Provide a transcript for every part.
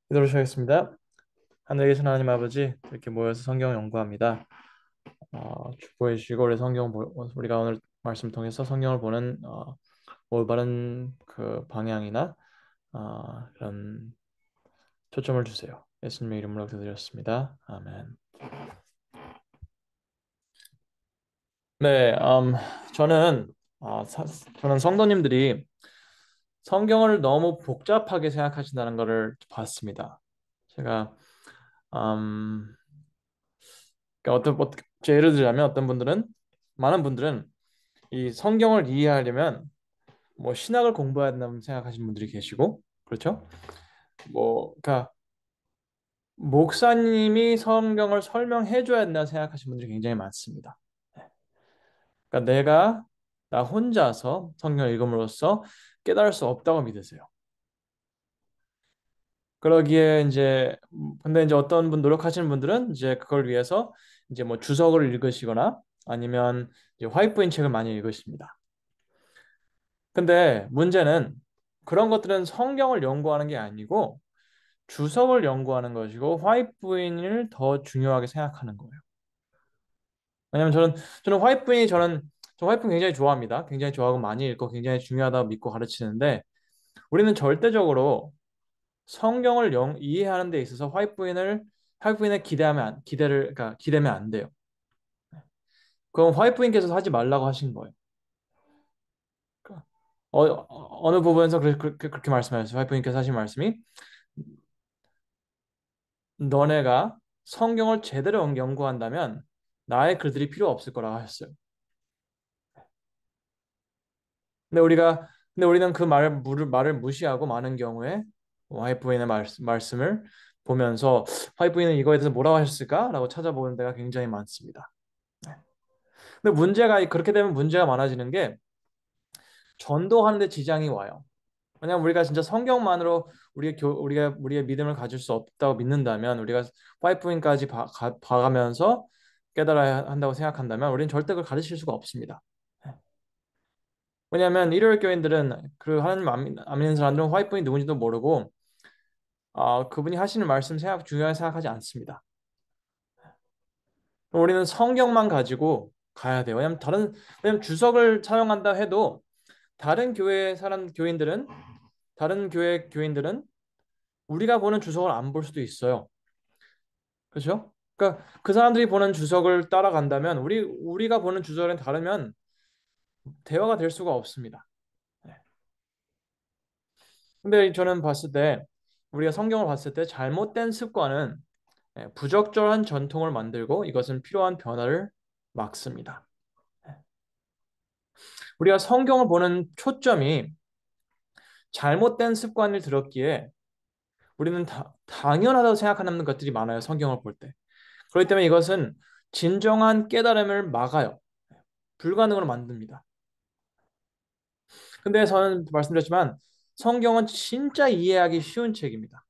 기도로 시작하겠습니다. 하늘에 계신 하나님 아버지, 이렇게 모여서 성경을 연구합니다. 축복해 주시고 우리 우리가 오늘 말씀 통해서 성경을 보는 올바른 그 방향이나 그런 초점을 주세요. 예수님의 이름으로 기도드렸습니다. 아멘. 네, 저는 저는 성도님들이 성경을 너무 복잡하게 생각하신다는 것을 봤습니다. 제가 음, 그러니까 예를 들자면 많은 분들은 이 성경을 이해하려면 뭐 신학을 공부해야 된다고 생각하시는 분들이 계시고, 그렇죠? 그러니까 목사님이 성경을 설명해 줘야 된다고 생각하시는 분들이 굉장히 많습니다. 그러니까 나 혼자서 성경을 읽음으로써 깨달을 수 없다고 믿으세요. 그러기에 근데 이제 어떤 분 노력하시는 분들은 이제 그걸 위해서 이제 뭐 주석을 읽으시거나 아니면 이제 화이트보이 책을 많이 읽으십니다. 근데 문제는 그런 것들은 성경을 연구하는 게 아니고 주석을 연구하는 것이고 화이트보이를 더 중요하게 생각하는 거예요. 왜냐면 저는 저 화이트보이 굉장히 좋아합니다. 굉장히 좋아하고 많이 읽고 굉장히 중요하다고 믿고 가르치는데 우리는 절대적으로 이해하는 데 있어서 화이트보이에 기대면 안 돼요. 그럼 화이트보이께서 하지 말라고 하신 거예요. 그러니까 어느 부분에서 그렇게 말씀하셨어요. 화이트보이께서 하신 말씀이 너네가 성경을 제대로 연구한다면 나의 글들이 필요 없을 거라고 하셨어요. 근데 우리는 그 말을 무시하고 많은 경우에 와이프인의 말씀을 보면서 와이프인은 이거에 대해서 뭐라고 하셨을까라고 찾아보는 데가 굉장히 많습니다. 근데 그렇게 되면 문제가 많아지는 게 전도하는 데 지장이 와요. 왜냐하면 우리가 진짜 성경만으로 우리의 믿음을 가질 수 없다고 믿는다면 우리가 화이트인까지 봐가면서 깨달아야 한다고 생각한다면 우리는 절대 그걸 가르칠 수가 없습니다. 왜냐하면 일요일 교인들은 그 하나님 안 믿는 사람들은 화이트보이 누군지도 모르고 그분이 하시는 말씀 중요하게 생각하지 않습니다. 우리는 성경만 가지고 가야 돼요. 왜냐면 주석을 사용한다 해도 교인들은 다른 교회 교인들은 우리가 보는 주석을 안 볼 수도 있어요. 그렇죠? 그러니까 그 사람들이 보는 주석을 따라간다면 우리가 보는 주석은 다르면 대화가 될 수가 없습니다. 네. 근데 저는 봤을 때 우리가 성경을 봤을 때 잘못된 습관은 부적절한 전통을 만들고 이것은 필요한 변화를 막습니다. 우리가 성경을 보는 초점이 잘못된 습관을 들었기에 우리는 당연하다고 생각하는 것들이 많아요. 성경을 볼 때. 그렇기 때문에 이것은 진정한 깨달음을 막아요. 불가능으로 만듭니다. 근데 저는 말씀드렸지만 성경은 진짜 이해하기 쉬운 책입니다.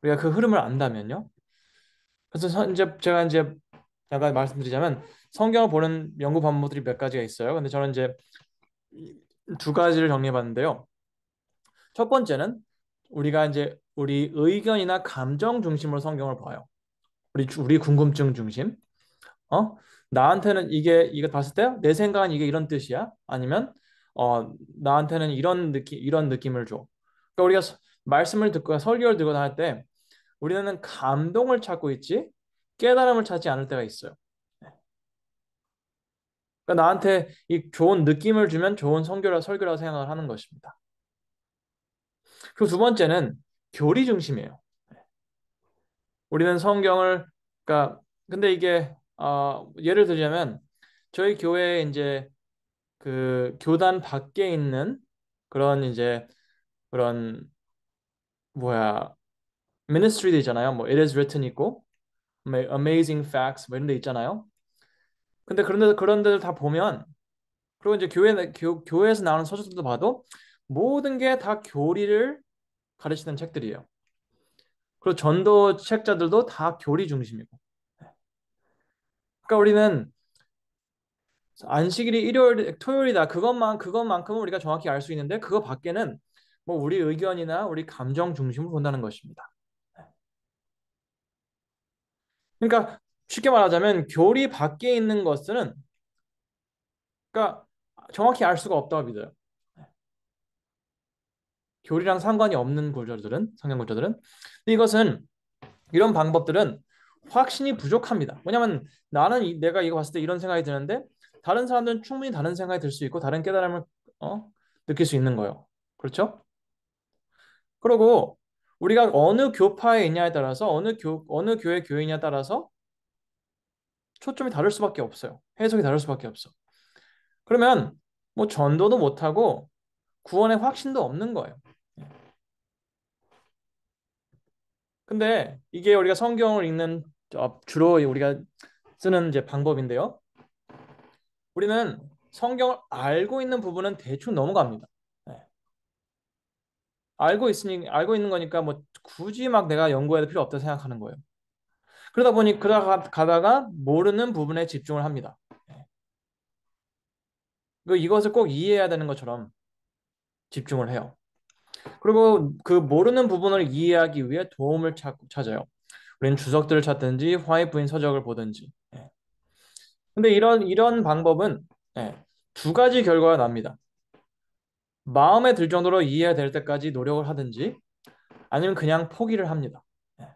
우리가 그 흐름을 안다면요. 그래서 제가 잠깐 말씀드리자면 성경을 보는 연구 방법들이 몇 가지가 있어요. 근데 저는 이제 두 가지를 정리해 봤는데요. 첫 번째는 우리 의견이나 감정 중심으로 성경을 봐요. 우리 궁금증 중심. 어? 나한테는 이거 봤을 때 내 생각은 이게 이런 뜻이야? 아니면 나한테는 이런 느낌을 줘. 그러니까 우리가 말씀을 듣고 설교를 듣고 할 때 우리는 감동을 찾고 있지 깨달음을 찾지 않을 때가 있어요. 그러니까 나한테 이 좋은 느낌을 주면 좋은 설교라 생각을 하는 것입니다. 그리고 두 번째는 교리 중심이에요. 우리는 그러니까 근데 이게 예를 들자면 저희 교회에 이제 그 교단 밖에 있는 그런 이제 그런 뭐야 미니스트리도 있잖아요. 뭐 It is written 있고 뭐 Amazing Facts 뭐 이런 데 있잖아요. 근데 그런 데들 다 보면 그리고 이제 교회에서 나오는 서적들도 봐도 모든 게 다 교리를 가르치는 책들이에요. 그리고 전도 책자들도 다 교리 중심이고. 그러니까 우리는 안식일이 일요일, 토요일이다. 그것만큼은 우리가 정확히 알 수 있는데 그거 밖에는 뭐 우리 의견이나 우리 감정 중심으로 본다는 것입니다. 그러니까 쉽게 말하자면 교리 밖에 있는 것은 그러니까 정확히 알 수가 없다고 믿어요. 교리랑 상관이 없는 구절들은 성경 구절들은 근데 이것은 이런 방법들은 확신이 부족합니다. 왜냐하면 나는 내가 이거 봤을 때 이런 생각이 드는데 다른 사람들은 충분히 다른 생각이 들 수 있고 다른 깨달음을 어? 느낄 수 있는 거예요. 그렇죠? 그리고 우리가 어느 교파에 있냐에 따라서 어느 교회 교인에 따라서 초점이 다를 수밖에 없어요. 해석이 다를 수밖에 없어. 그러면 뭐 전도도 못하고 구원의 확신도 없는 거예요. 근데 이게 우리가 성경을 읽는 주로 우리가 쓰는 이제 방법인데요. 우리는 성경을 알고 있는 부분은 대충 넘어갑니다. 네. 알고 있는 거니까 뭐 굳이 막 내가 연구해야 될 필요 없다 생각하는 거예요. 그러다 보니 가다가 모르는 부분에 집중을 합니다. 네. 이것을 꼭 이해해야 되는 것처럼 집중을 해요. 그리고 그 모르는 부분을 이해하기 위해 도움을 찾아요. 우리는 주석들을 찾든지 화이트인 서적을 보든지. 예. 근데 이런 방법은 예, 두 가지 결과가 납니다. 마음에 들 정도로 이해가 될 때까지 노력을 하든지 아니면 그냥 포기를 합니다. 예.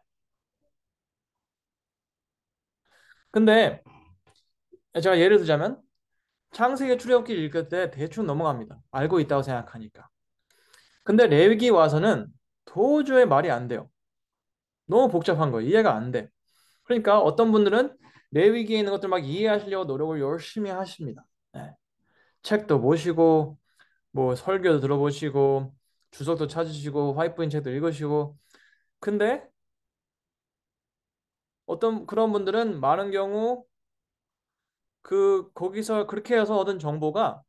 근데 제가 예를 들자면 창세기 출애굽기 읽을 때 대충 넘어갑니다. 알고 있다고 생각하니까. 근데 레위기 와서는 도저히 말이 안 돼요. 너무 복잡한 거예요. 이해가 안 돼. 그러니까 어떤 분들은 레위기에 있는 것들 막 이해하시려고 노력을 열심히 하십니다. 예. 책도 보시고 뭐 설교도 들어보시고 주석도 찾으시고 화이트인 책도 읽으시고 근데 어떤 그런 분들은 많은 경우 거기서 그렇게 해서 얻은 정보가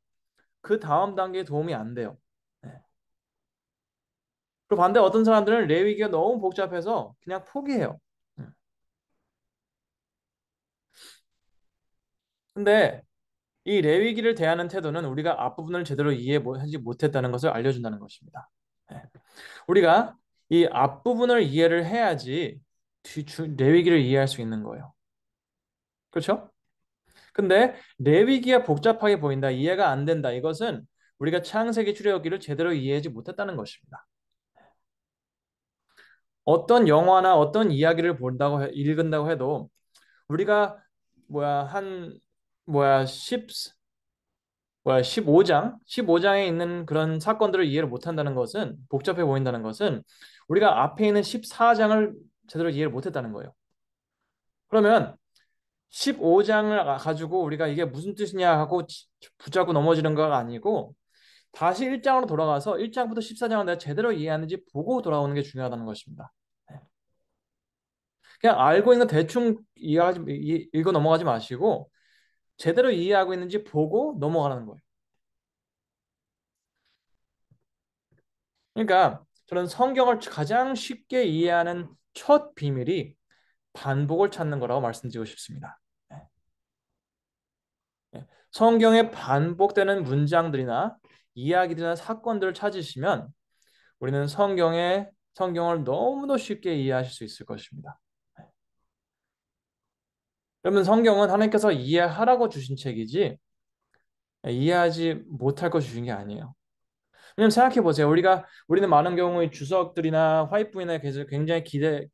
그 다음 단계에 도움이 안 돼요. 네. 그리고 반대 어떤 사람들은 레위기가 너무 복잡해서 그냥 포기해요. 음. 근데 이 레위기를 대하는 태도는 우리가 앞부분을 제대로 이해하지 못했다는 것을 알려준다는 것입니다. 네. 우리가 이 앞부분을 이해를 해야지 레위기를 이해할 수 있는 거예요. 그렇죠? 근데 레위기가 복잡하게 보인다, 이해가 안 된다. 이것은 우리가 창세기 출애굽기를 제대로 이해하지 못했다는 것입니다. 어떤 영화나 어떤 이야기를 읽은다고 해도 우리가 뭐야 한 뭐야 10 뭐야 15장에 있는 그런 사건들을 이해를 못한다는 것은 복잡해 보인다는 것은 우리가 앞에 있는 14장을 제대로 이해를 못했다는 거예요. 그러면 15장을 가지고 우리가 이게 무슨 뜻이냐 하고 붙잡고 넘어지는 거가 아니고 다시 1장으로 돌아가서 1장부터 14장을 내가 제대로 이해하는지 보고 돌아오는 게 중요하다는 것입니다. 네. 그냥 알고 있는 거 대충 읽어 넘어가지 마시고 제대로 이해하고 있는지 보고 넘어가는 거예요. 그러니까 저는 성경을 가장 쉽게 이해하는 첫 비밀이 반복을 찾는 거라고 말씀드리고 싶습니다. 네. 네. 성경에 반복되는 문장들이나 이야기들이나 사건들을 찾으시면 우리는 성경을 너무도 쉽게 이해하실 수 있을 것입니다. 여러분, 성경은 하나님께서 이해하라고 주신 책이지 이해하지 못할 거 주신 게 아니에요. 왜냐면 생각해 보세요. 우리는 많은 경우에 주석들이나 화이트보이나 굉장히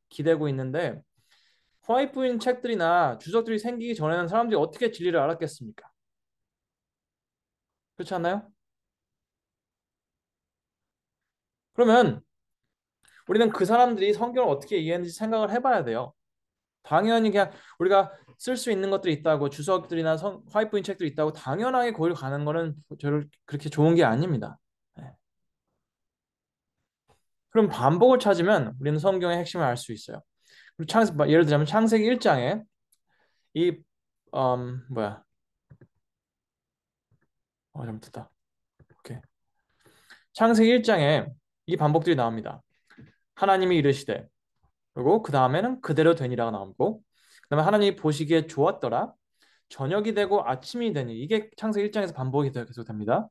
기대고 있는데 화이트보이 책들이나 주석들이 생기기 전에는 사람들이 어떻게 진리를 알았겠습니까? 그렇지 않나요? 그러면 우리는 그 사람들이 성경을 어떻게 이해했는지 생각을 해봐야 돼요. 당연히 그냥 우리가 쓸 수 있는 것들이 있다고 주석들이나 화이트보이 책들이 있다고 당연하게 거기를 가는 거는 저를 그렇게 좋은 게 아닙니다. 네. 그럼 반복을 찾으면 우리는 성경의 핵심을 알 수 있어요. 그리고 예를 들자면 창세기 1장에 이 뭐야? 잘못했다. 오케이. 창세기 1장에 이 반복들이 나옵니다. 하나님이 이르시되 그리고 그 다음에는 그대로 되니라가 나오고 그다음에 하나님이 보시기에 좋았더라. 저녁이 되고 아침이 되니 이게 창세기 1장에서 반복이 계속 됩니다.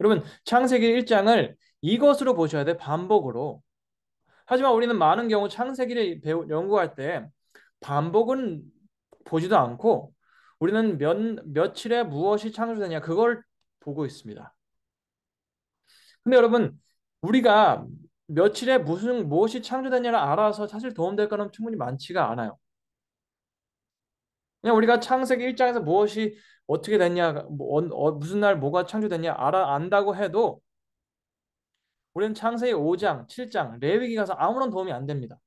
여러분, 창세기 1장을 이것으로 보셔야 돼. 반복으로. 하지만 우리는 많은 경우 창세기를 연구할 때 반복은 보지도 않고 우리는 며칠에 무엇이 창조되냐 그걸 보고 있습니다. 근데 여러분, 우리가 며칠에 무엇이 창조되냐를 알아서 사실 도움될 거는 충분히 많지가 않아요. 그냥 우리가 창세기 1장에서 무엇이 어떻게 됐냐, 무슨 날 뭐가 창조됐냐 안다고 해도 우리는 창세기 5장, 7장, 레위기 가서 아무런 도움이 안 됩니다.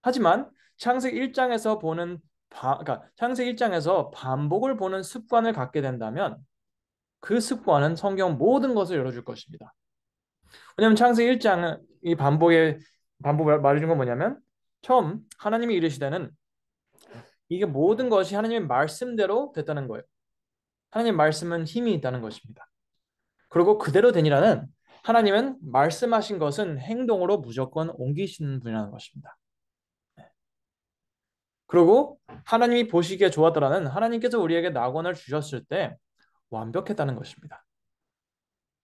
하지만 창세기 1장에서 그러니까 창세기 1장에서 반복을 보는 습관을 갖게 된다면 그 습관은 성경 모든 것을 열어줄 것입니다. 왜냐하면 창세기 1장은 이 반복을 말해준 건 뭐냐면 처음 하나님이 이르시되는 이게 모든 것이 하나님의 말씀대로 됐다는 거예요. 하나님의 말씀은 힘이 있다는 것입니다. 그리고 그대로 되니라는 하나님은 말씀하신 것은 행동으로 무조건 옮기시는 분이라는 것입니다. 그리고 하나님이 보시기에 좋았더라는 하나님께서 우리에게 낙원을 주셨을 때 완벽했다는 것입니다.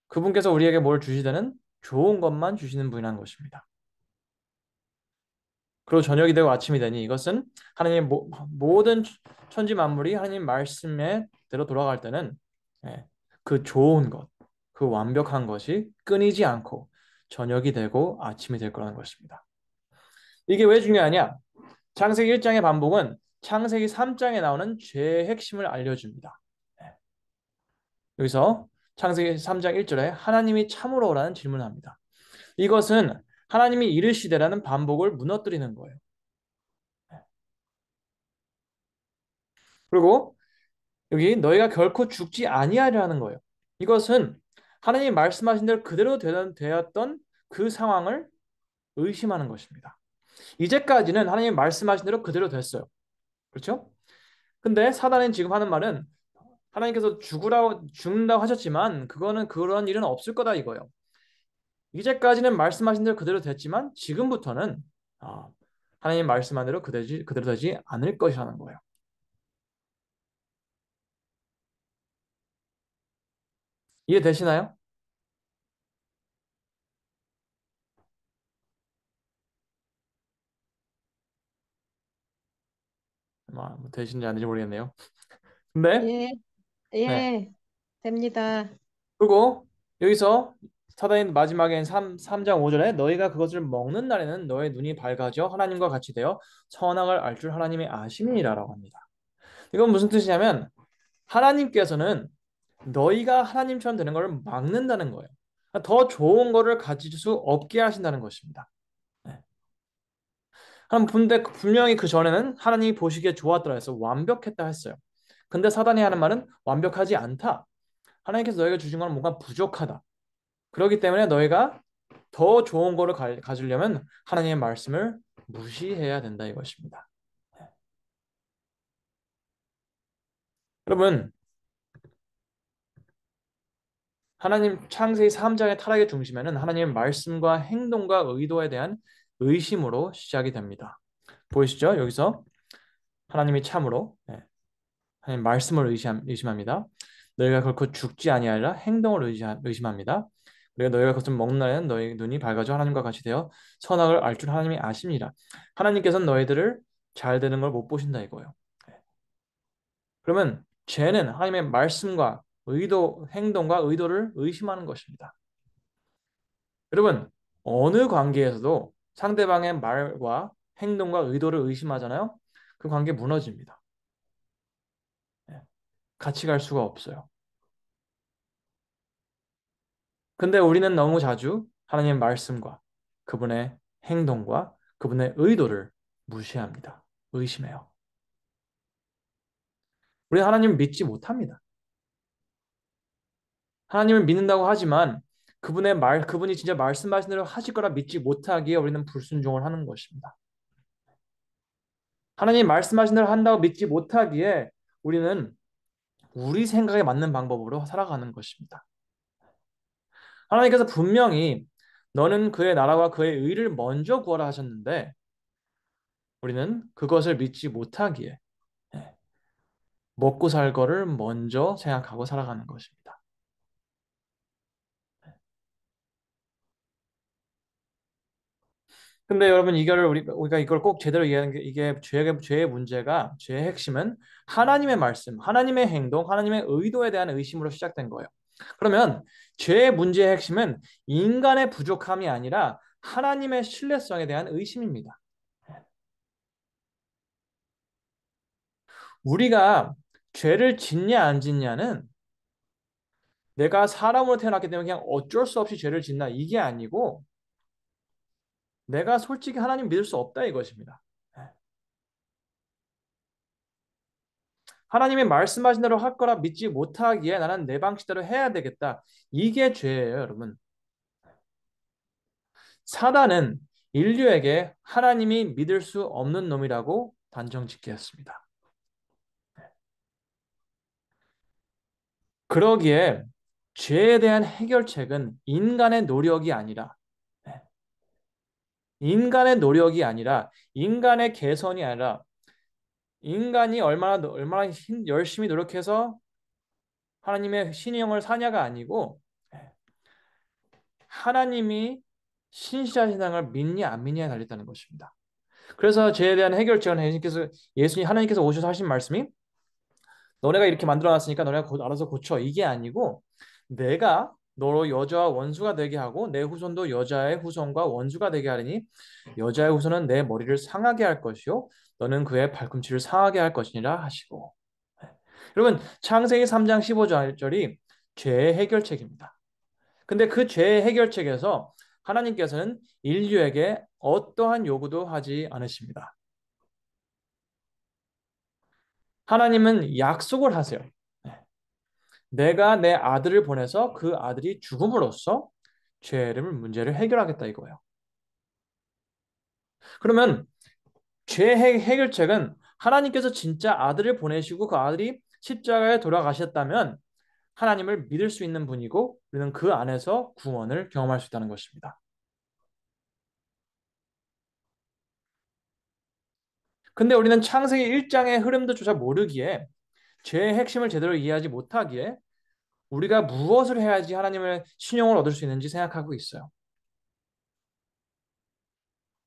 그분께서 우리에게 뭘 주시되는 좋은 것만 주시는 분이라는 것입니다. 그리고 저녁이 되고 아침이 되니 이것은 하나님의 모든 천지 만물이 하나님 말씀에대로 돌아갈 때는 예, 그 좋은 것, 그 완벽한 것이 끊이지 않고 저녁이 되고 아침이 될 거라는 것입니다. 이게 왜 중요하냐? 창세기 1장의 반복은 창세기 3장에 나오는 죄의 핵심을 알려줍니다. 예, 여기서 창세기 3장 1절에 하나님이 참으로라는 질문을 합니다. 이것은 하나님이 이르시되라는 반복을 무너뜨리는 거예요. 그리고 여기 너희가 결코 죽지 아니하리라는 거예요. 이것은 하나님이 말씀하신 대로 그대로 되었던 그 상황을 의심하는 것입니다. 이제까지는 하나님이 말씀하신 대로 그대로 됐어요. 그렇죠? 근데 사단은 지금 하는 말은 하나님께서 죽는다고 하셨지만 그거는 그런 일은 없을 거다 이거예요. 이제까지는 말씀하신 대로 그대로 됐지만 지금부터는 아, 하나님 말씀한 대로 그대로 되지 않을 것이라는 거예요. 이해되시나요? 뭐 되시는지 아닌지 모르겠네요. 근데 예, 네. 예, 됩니다. 그리고 여기서 사도행 마지막엔 3장 5절에 너희가 그것을 먹는 날에는 너의 눈이 밝아져 하나님과 같이 되어 선악을 알 줄 하나님의 아심이니라라고 합니다. 이건 무슨 뜻이냐면 하나님께서는 너희가 하나님처럼 되는 것을 막는다는 거예요. 더 좋은 거를 가질 수 없게 하신다는 것입니다. 네. 근데 분명히 그 전에는 하나님이 보시기에 좋았더라 해서 완벽했다 했어요. 근데 사단이 하는 말은 완벽하지 않다. 하나님께서 너희가 주신 건 뭔가 부족하다. 그렇기 때문에 너희가 더 좋은 거를 가지려면 하나님의 말씀을 무시해야 된다 이것입니다. 여러분, 하나님 창세기 3장의 타락의 중심에는 하나님의 말씀과 행동과 의도에 대한 의심으로 시작이 됩니다. 보이시죠? 여기서 하나님이 참으로 하나님 말씀을 의심합니다. 너희가 결코 죽지 아니하리라 행동을 의심합니다. 그리고 너희가 그것을 먹는 날에는 너희 눈이 밝아져 하나님과 같이 되어 선악을 알 줄 하나님이 아심이라. 하나님께서는 너희들을 잘 되는 걸 못 보신다 이거예요. 그러면 죄는 하나님의 말씀과 행동과 의도를 의심하는 것입니다. 여러분, 어느 관계에서도 상대방의 말과 행동과 의도를 의심하잖아요. 그 관계 무너집니다. 예, 같이 갈 수가 없어요. 근데 우리는 너무 자주 하나님의 말씀과 그분의 행동과 그분의 의도를 무시합니다. 의심해요. 우리 하나님을 믿지 못합니다. 하나님을 믿는다고 하지만 그분이 진짜 말씀하신 대로 하실 거라 믿지 못하기에 우리는 불순종을 하는 것입니다. 하나님 말씀하신 대로 한다고 믿지 못하기에 우리는 우리 생각에 맞는 방법으로 살아가는 것입니다. 하나님께서 분명히 너는 그의 나라와 그의 의를 먼저 구하라 하셨는데 우리는 그것을 믿지 못하기에 예, 먹고 살 거를 먼저 생각하고 살아가는 것입니다. 근데 여러분 이거를 우리가 이걸 꼭 제대로 이해하는 게 이게 죄의 문제가 죄의 핵심은 하나님의 말씀, 하나님의 행동, 하나님의 의도에 대한 의심으로 시작된 거예요. 그러면 죄의 문제의 핵심은 인간의 부족함이 아니라 하나님의 신뢰성에 대한 의심입니다. 우리가 죄를 짓냐 안 짓냐는 내가 사람으로 태어났기 때문에 그냥 어쩔 수 없이 죄를 짓나 이게 아니고 내가 솔직히 하나님 믿을 수 없다 이것입니다. 하나님이 말씀하신 대로 할 거라 믿지 못하기에 나는 내 방식대로 해야 되겠다. 이게 죄예요, 여러분. 사단은 인류에게 하나님이 믿을 수 없는 놈이라고 단정짓기했습니다. 그러기에 죄에 대한 해결책은 인간의 노력이 아니라 인간의 개선이 아니라 인간이 얼마나 열심히 노력해서 하나님의 신령을 사냐가 아니고 하나님이 신실한 신앙을 믿냐 안 믿냐에 달렸다는 것입니다. 그래서 죄에 대한 해결책은 하나님께서 오셔서 하신 말씀이 너네가 이렇게 만들어놨으니까 너네가 알아서 고쳐 이게 아니고 내가 너로 여자와 원수가 되게 하고 내 후손도 여자의 후손과 원수가 되게 하리니 여자의 후손은 내 머리를 상하게 할 것이요 너는 그의 발꿈치를 상하게 할 것이니라 하시고 여러분 창세기 3장 15절이 죄의 해결책입니다. 근데 그 죄의 해결책에서 하나님께서는 인류에게 어떠한 요구도 하지 않으십니다. 하나님은 약속을 하세요. 네. 내가 내 아들을 보내서 그 아들이 죽음으로써 죄를 문제를 해결하겠다 이거예요. 그러면 죄 해결책은 하나님께서 진짜 아들을 보내시고 그 아들이 십자가에 돌아가셨다면 하나님을 믿을 수 있는 분이고 우리는 그 안에서 구원을 경험할 수 있다는 것입니다. 근데 우리는 창세기 1장의 흐름도조차 모르기에 죄의 핵심을 제대로 이해하지 못하기에 우리가 무엇을 해야지 하나님의 신용을 얻을 수 있는지 생각하고 있어요.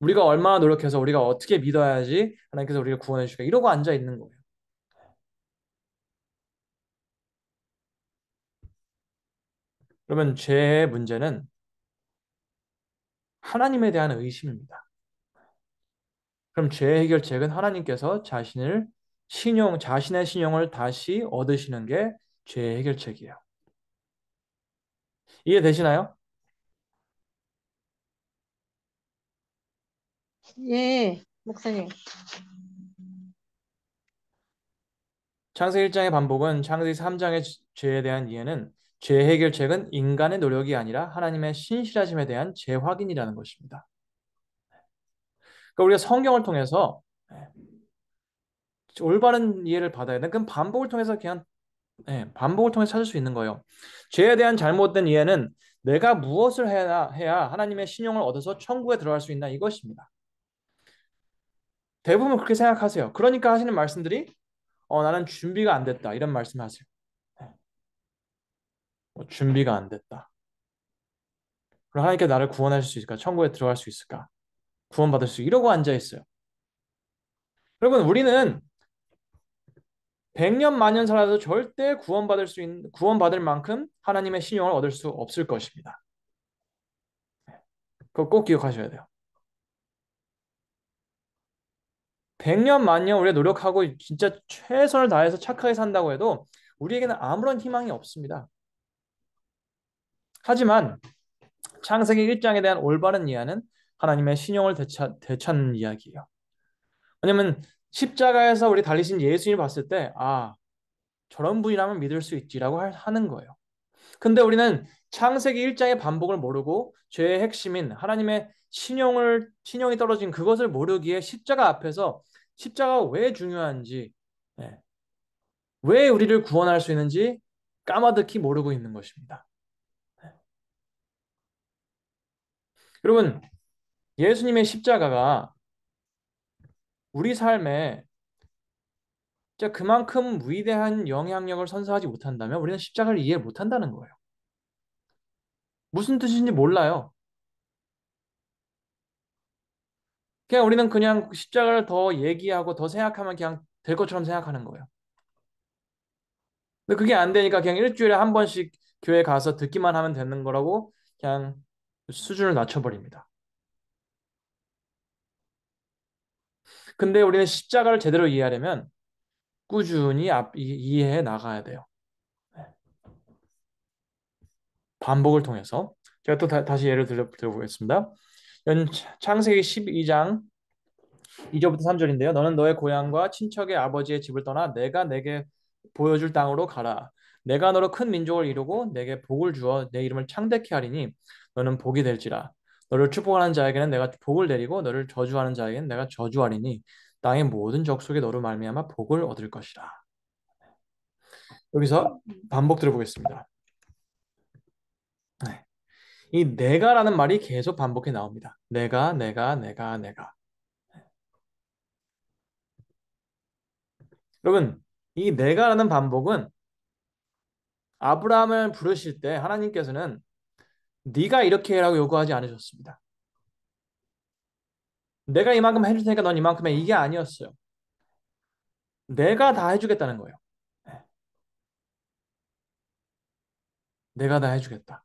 우리가 얼마나 노력해서 우리가 어떻게 믿어야지 하나님께서 우리를 구원해 주실까 이러고 앉아 있는 거예요. 그러면 죄의 문제는 하나님에 대한 의심입니다. 그럼 죄의 해결책은 하나님께서 자신의 신용을 다시 얻으시는 게 죄의 해결책이에요. 이해되시나요? 예, 목사님. 창세기 1장의 반복은 창세기 3장의 죄에 대한 이해는 죄의 해결책은 인간의 노력이 아니라 하나님의 신실하심에 대한 재확인이라는 것입니다. 그러니까 우리가 성경을 통해서 올바른 이해를 받아야 돼. 그럼 반복을 통해서 반복을 통해서 찾을 수 있는 거예요. 죄에 대한 잘못된 이해는 내가 무엇을 해야 하나님의 신용을 얻어서 천국에 들어갈 수 있나 이것입니다. 대부분 그렇게 생각하세요. 그러니까 하시는 말씀들이 나는 준비가 안 됐다 이런 말씀하세요. 준비가 안 됐다. 그럼 하나님께 나를 구원하실 수 있을까? 천국에 들어갈 수 있을까? 구원받을 수 이러고 앉아 있어요. 여러분 우리는 100년 만년 살아도 절대 구원받을 만큼 하나님의 신용을 얻을 수 없을 것입니다. 그거 꼭 기억하셔야 돼요. 100년 만년 우리가 노력하고 진짜 최선을 다해서 착하게 산다고 해도 우리에게는 아무런 희망이 없습니다. 하지만 창세기 1장에 대한 올바른 이해는 하나님의 신용을 되찾는 이야기예요. 왜냐면 십자가에서 우리 달리신 예수님을 봤을 때 저런 분이라면 믿을 수 있지라고 하는 거예요. 근데 우리는 창세기 1장의 반복을 모르고 죄의 핵심인 하나님의 신용이 떨어진 그것을 모르기에 십자가 앞에서 십자가가 왜 중요한지, 예, 왜 우리를 구원할 수 있는지 까마득히 모르고 있는 것입니다. 여러분, 예수님의 십자가가 우리 삶에 자, 그만큼 위대한 영향력을 선사하지 못한다면 우리는 십자가를 이해 못한다는 거예요. 무슨 뜻인지 몰라요. 그냥 우리는 그냥 십자가를 더 얘기하고 더 생각하면 그냥 될 것처럼 생각하는 거예요. 근데 그게 안 되니까 그냥 일주일에 한 번씩 교회 가서 듣기만 하면 되는 거라고 그냥 수준을 낮춰버립니다. 근데 우리는 십자가를 제대로 이해하려면 꾸준히 이해해 나가야 돼요. 반복을 통해서. 제가 또 다시 예를 들어보겠습니다. 창세기 12장 2절부터 3절인데요. 너는 너의 고향과 친척의 아버지의 집을 떠나 내가 내게 보여줄 땅으로 가라. 내가 너로 큰 민족을 이루고 내게 복을 주어 내 이름을 창대케 하리니 너는 복이 될지라. 너를 축복하는 자에게는 내가 복을 내리고 너를 저주하는 자에게는 내가 저주하리니 땅의 모든 족속이 너로 말미암아 복을 얻을 것이라. 여기서 반복 들어보겠습니다. 네. 이 내가라는 말이 계속 반복해 나옵니다. 내가. 여러분, 이 내가라는 반복은 아브라함을 부르실 때 하나님께서는 네가 이렇게 해라고 요구하지 않으셨습니다. 내가 이만큼 해줄 테니까 넌 이만큼 해. 이게 아니었어요. 내가 다 해주겠다는 거예요. 네, 내가 다 해주겠다.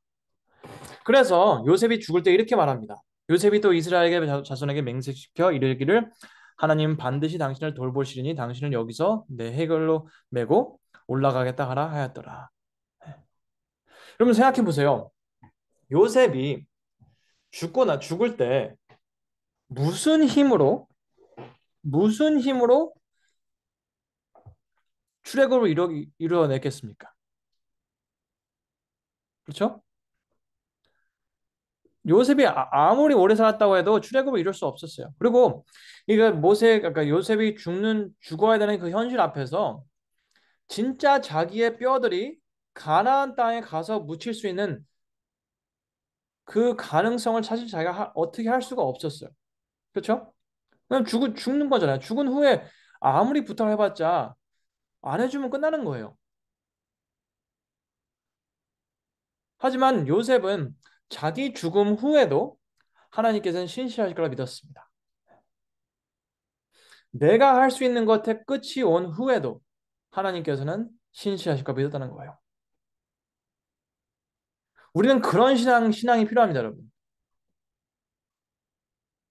그래서 요셉이 죽을 때 이렇게 말합니다. 요셉이 또 이스라엘의 자손에게 맹세시켜 이르기를 하나님 반드시 당신을 돌보시리니 당신을 여기서 내 해결로 메고 올라가겠다 하라 하였더라. 여러분 생각해 보세요. 요셉이 죽거나 죽을 때 무슨 힘으로 무슨 힘으로 출애굽을 이루어냈겠습니까? 그렇죠? 요셉이 무리 오래 살았다고 해도 출애굽을 이룰 수 없었어요. 그리고 이거 그러니까 요셉이 죽어야 되는 그 현실 앞에서 진짜 자기의 뼈들이 가나안 땅에 가서 묻힐 수 있는 그 가능성을 사실 자기가 어떻게 할 수가 없었어요. 그렇죠? 그냥 죽는 거잖아요. 죽은 후에 아무리 부탁을 해봤자 안 해주면 끝나는 거예요. 하지만 요셉은 자기 죽음 후에도 하나님께서는 신실하실 거라 믿었습니다. 내가 할 수 있는 것의 끝이 온 후에도 하나님께서는 신실하실 거라 믿었다는 거예요. 우리는 그런 신앙이 필요합니다, 여러분.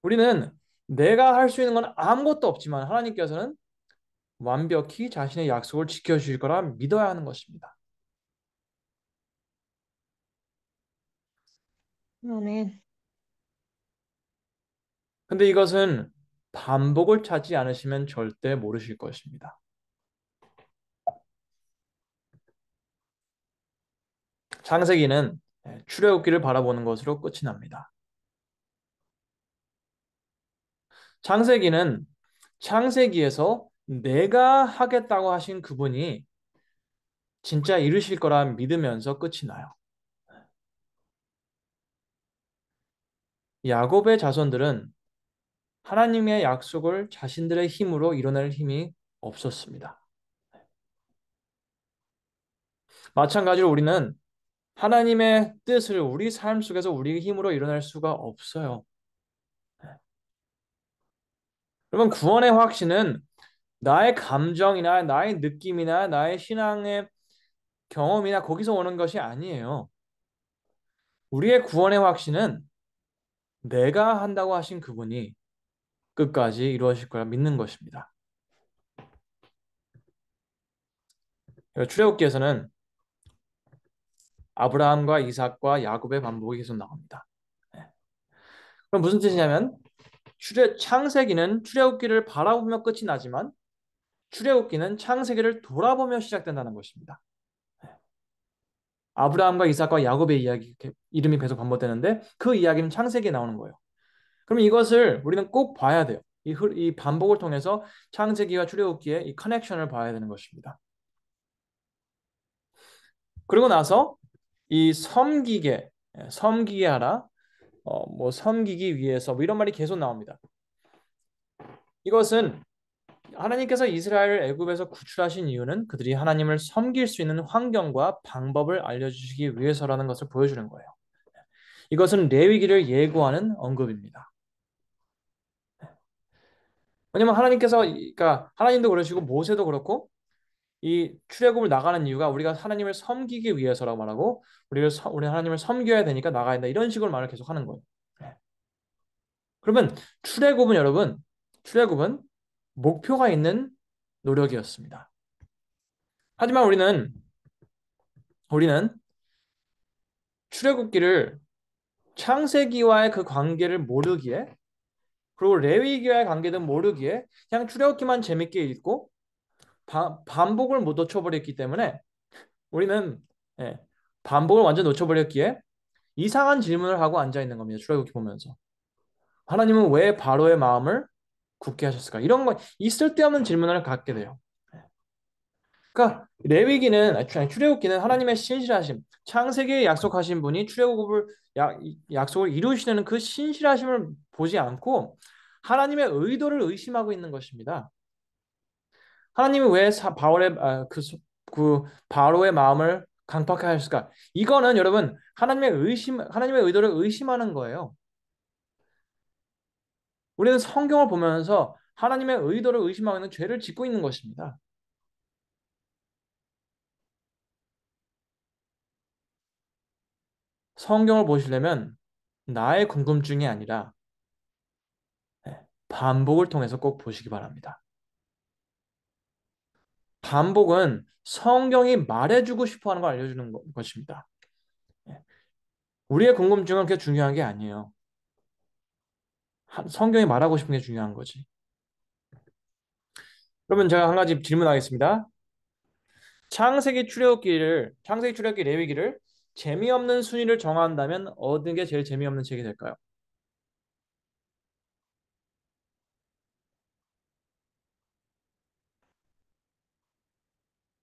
우리는 내가 할 수 있는 건 아무것도 없지만 하나님께서는 완벽히 자신의 약속을 지켜주실 거라 믿어야 하는 것입니다. 아멘. 근데 이것은 반복을 찾지 않으시면 절대 모르실 것입니다. 창세기는 출애굽기를 바라보는 것으로 끝이 납니다. 창세기는 창세기에서 내가 하겠다고 하신 그분이 진짜 이루실 거라 믿으면서 끝이 나요. 야곱의 자손들은 하나님의 약속을 자신들의 힘으로 이뤄낼 힘이 없었습니다. 마찬가지로 우리는 하나님의 뜻을 우리 삶 속에서 우리 힘으로 이뤄낼 수가 없어요. 여러분, 구원의 확신은 나의 감정이나 나의 느낌이나 나의 신앙의 경험이나 거기서 오는 것이 아니에요. 우리의 구원의 확신은 내가 한다고 하신 그분이 끝까지 이루어질 거라 믿는 것입니다. 출애굽기에서는 아브라함과 이삭과 야곱의 반복이 계속 나옵니다. 네. 그럼 무슨 뜻이냐면 창세기는 출애굽기를 바라보며 끝이 나지만 출애굽기는 창세기를 돌아보며 시작된다는 것입니다. 아브라함과 이삭과 야곱의 이야기 이름이 계속 반복되는데 그 이야기는 창세기에 나오는 거예요. 그럼 이것을 우리는 꼭 봐야 돼요. 이 반복을 통해서 창세기와 출애굽기의 이 커넥션을 봐야 되는 것입니다. 그리고 나서 이 섬기게 하라, 뭐 섬기기 위해서 뭐 이런 말이 계속 나옵니다. 이것은 하나님께서 이스라엘을 애굽에서 구출하신 이유는 그들이 하나님을 섬길 수 있는 환경과 방법을 알려주시기 위해서라는 것을 보여주는 거예요. 이것은 레위기를 예고하는 언급입니다. 왜냐면 그러니까 하나님도 그러시고 모세도 그렇고 이 출애굽을 나가는 이유가 우리가 하나님을 섬기기 위해서라고 말하고 우리 하나님을 섬겨야 되니까 나가야 된다 이런 식으로 말을 계속 하는 거예요. 네. 그러면 출애굽은 여러분 출애굽은 목표가 있는 노력이었습니다. 하지만 우리는 출애굽기를 창세기와의 그 관계를 모르기에 그리고 레위기와의 관계도 모르기에 그냥 출애굽기만 재밌게 읽고 반복을 못 놓쳐버렸기 때문에 우리는 예, 반복을 완전 놓쳐버렸기에 이상한 질문을 하고 앉아 있는 겁니다. 출애굽기 보면서 하나님은 왜 바로의 마음을 굳게 하셨을까? 이런 거 이 쓸데없는 질문을 갖게 돼요. 그러니까 출애굽기는 하나님의 신실하심, 창세기에 약속하신 분이 약속을 이루시는 그 신실하심을 보지 않고 하나님의 의도를 의심하고 있는 것입니다. 하나님이 왜 그 바로의 마음을 강팍하게 하셨을까? 이거는 여러분 하나님의 의도를 의심하는 거예요. 우리는 성경을 보면서 하나님의 의도를 의심하고 있는 죄를 짓고 있는 것입니다. 성경을 보시려면 나의 궁금증이 아니라 반복을 통해서 꼭 보시기 바랍니다. 반복은 성경이 말해주고 싶어 하는 걸 알려주는 것입니다. 우리의 궁금증은 그렇게 중요한 게 아니에요. 성경이 말하고 싶은 게 중요한 거지. 그러면 제가 한 가지 질문하겠습니다. 창세기 출애굽기 레위기를 재미없는 순위를 정한다면 어느 게 제일 재미없는 책이 될까요?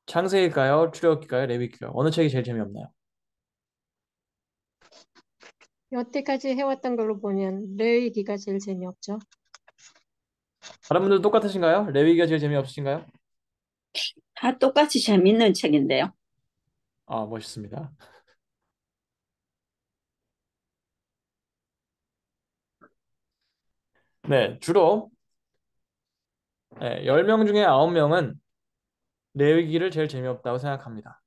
창세기일까요? 출애굽기일까요? 레위기일까요? 어느 책이 제일 재미없나요? 여태까지 해왔던 걸로 보면 레위기가 제일 재미없죠. 다른 분들도 똑같으신가요? 레위기가 제일 재미없으신가요? 다 똑같이 재밌는 책인데요. 아, 멋있습니다. 네, 주로 10명 중에 9명은 레위기를 제일 재미없다고 생각합니다.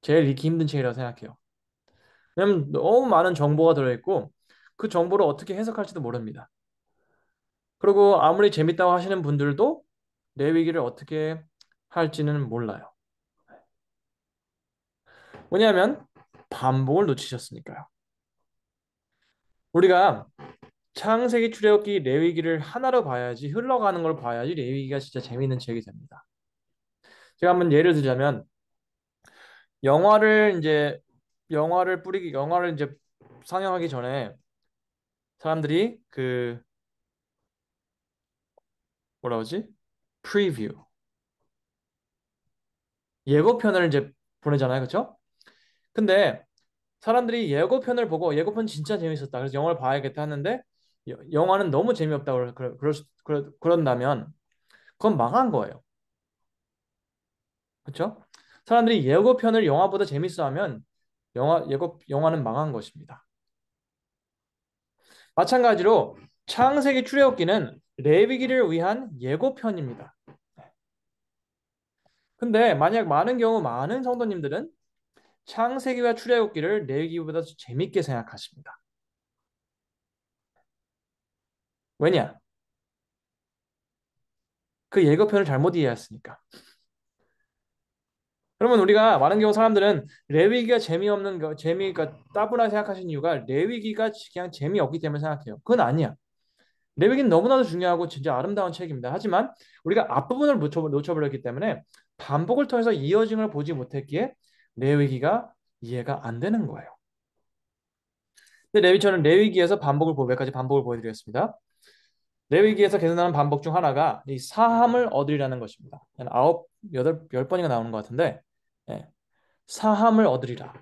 제일 읽기 힘든 책이라고 생각해요. 왜냐면 너무 많은 정보가 들어있고 그 정보를 어떻게 해석할지도 모릅니다. 그리고 아무리 재밌다고 하시는 분들도 레위기를 어떻게 할지는 몰라요. 왜냐하면 반복을 놓치셨으니까요. 우리가 창세기, 출애굽기, 레위기를 하나로 봐야지 흘러가는 걸 봐야지 레위기가 진짜 재미있는 책이 됩니다. 제가 한번 예를 들자면 영화를 이제 영화를 이제 상영하기 전에 사람들이 그 뭐라 그러지? 프리뷰 예고편을 이제 보내잖아요. 그렇죠? 근데 사람들이 예고편을 보고 예고편 진짜 재밌었다. 그래서 영화를 봐야겠다 하는데 영화는 너무 재미없다 그런다면 그건 망한 거예요. 그렇죠? 사람들이 예고편을 영화보다 재밌어 하면 영화는 망한 것입니다. 마찬가지로 창세기 출애굽기는 레위기를 위한 예고편입니다. 근데 만약 많은 성도님들은 창세기와 출애굽기를 레위기보다 더 재밌게 생각하십니다. 왜냐? 그 예고편을 잘못 이해했으니까. 그러면 우리가 많은 경우 사람들은 레위기가 재미없는 거, 재미가 따분하게 생각하시는 이유가 레위기가 그냥 재미없기 때문에 생각해요. 그건 아니야. 레위기는 너무나도 중요하고 진짜 아름다운 책입니다. 하지만 우리가 앞부분을 놓쳐버렸기 때문에 반복을 통해서 이어짐을 보지 못했기에 레위기가 이해가 안 되는 거예요. 근데 저는 레위기에서 몇 가지 반복을 보여드리겠습니다. 레위기에서 계속나는 반복 중 하나가 이 사함을 얻으리라는 것입니다. 한 열 번인가 나오는 것 같은데, 예, 사함을 얻으리라.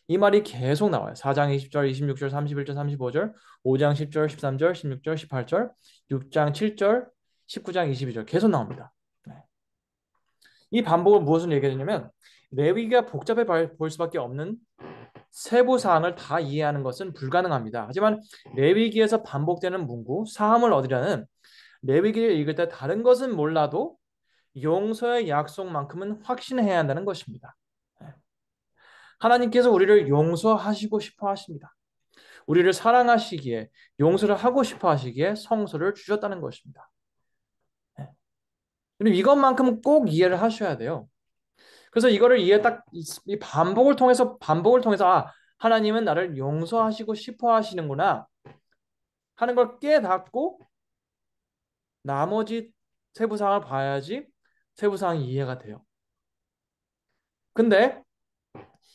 이 말이 계속 나와요. 4장 20절, 26절, 31절, 35절, 5장 10절, 13절, 16절, 18절, 6장 7절, 19장 22절 계속 나옵니다. 네. 이 반복은 무엇을 얘기하냐면 레위기가 복잡해 보일 수밖에 없는 세부 사항을 다 이해하는 것은 불가능합니다. 하지만 레위기에서 반복되는 문구, 사함을 얻으려는 레위기를 읽을 때 다른 것은 몰라도 용서의 약속만큼은 확신해야 한다는 것입니다. 네. 하나님께서 우리를 용서하시고 싶어 하십니다. 우리를 사랑하시기에 용서를 하고 싶어 하시기에 성서를 주셨다는 것입니다. 네. 그럼 이것만큼 꼭 이해를 하셔야 돼요. 그래서 이거를 이해 이 반복을 통해서 하나님은 나를 용서하시고 싶어 하시는구나 하는 걸 깨닫고 나머지 세부 사항을 봐야지 세부 사항이 이해가 돼요. 근데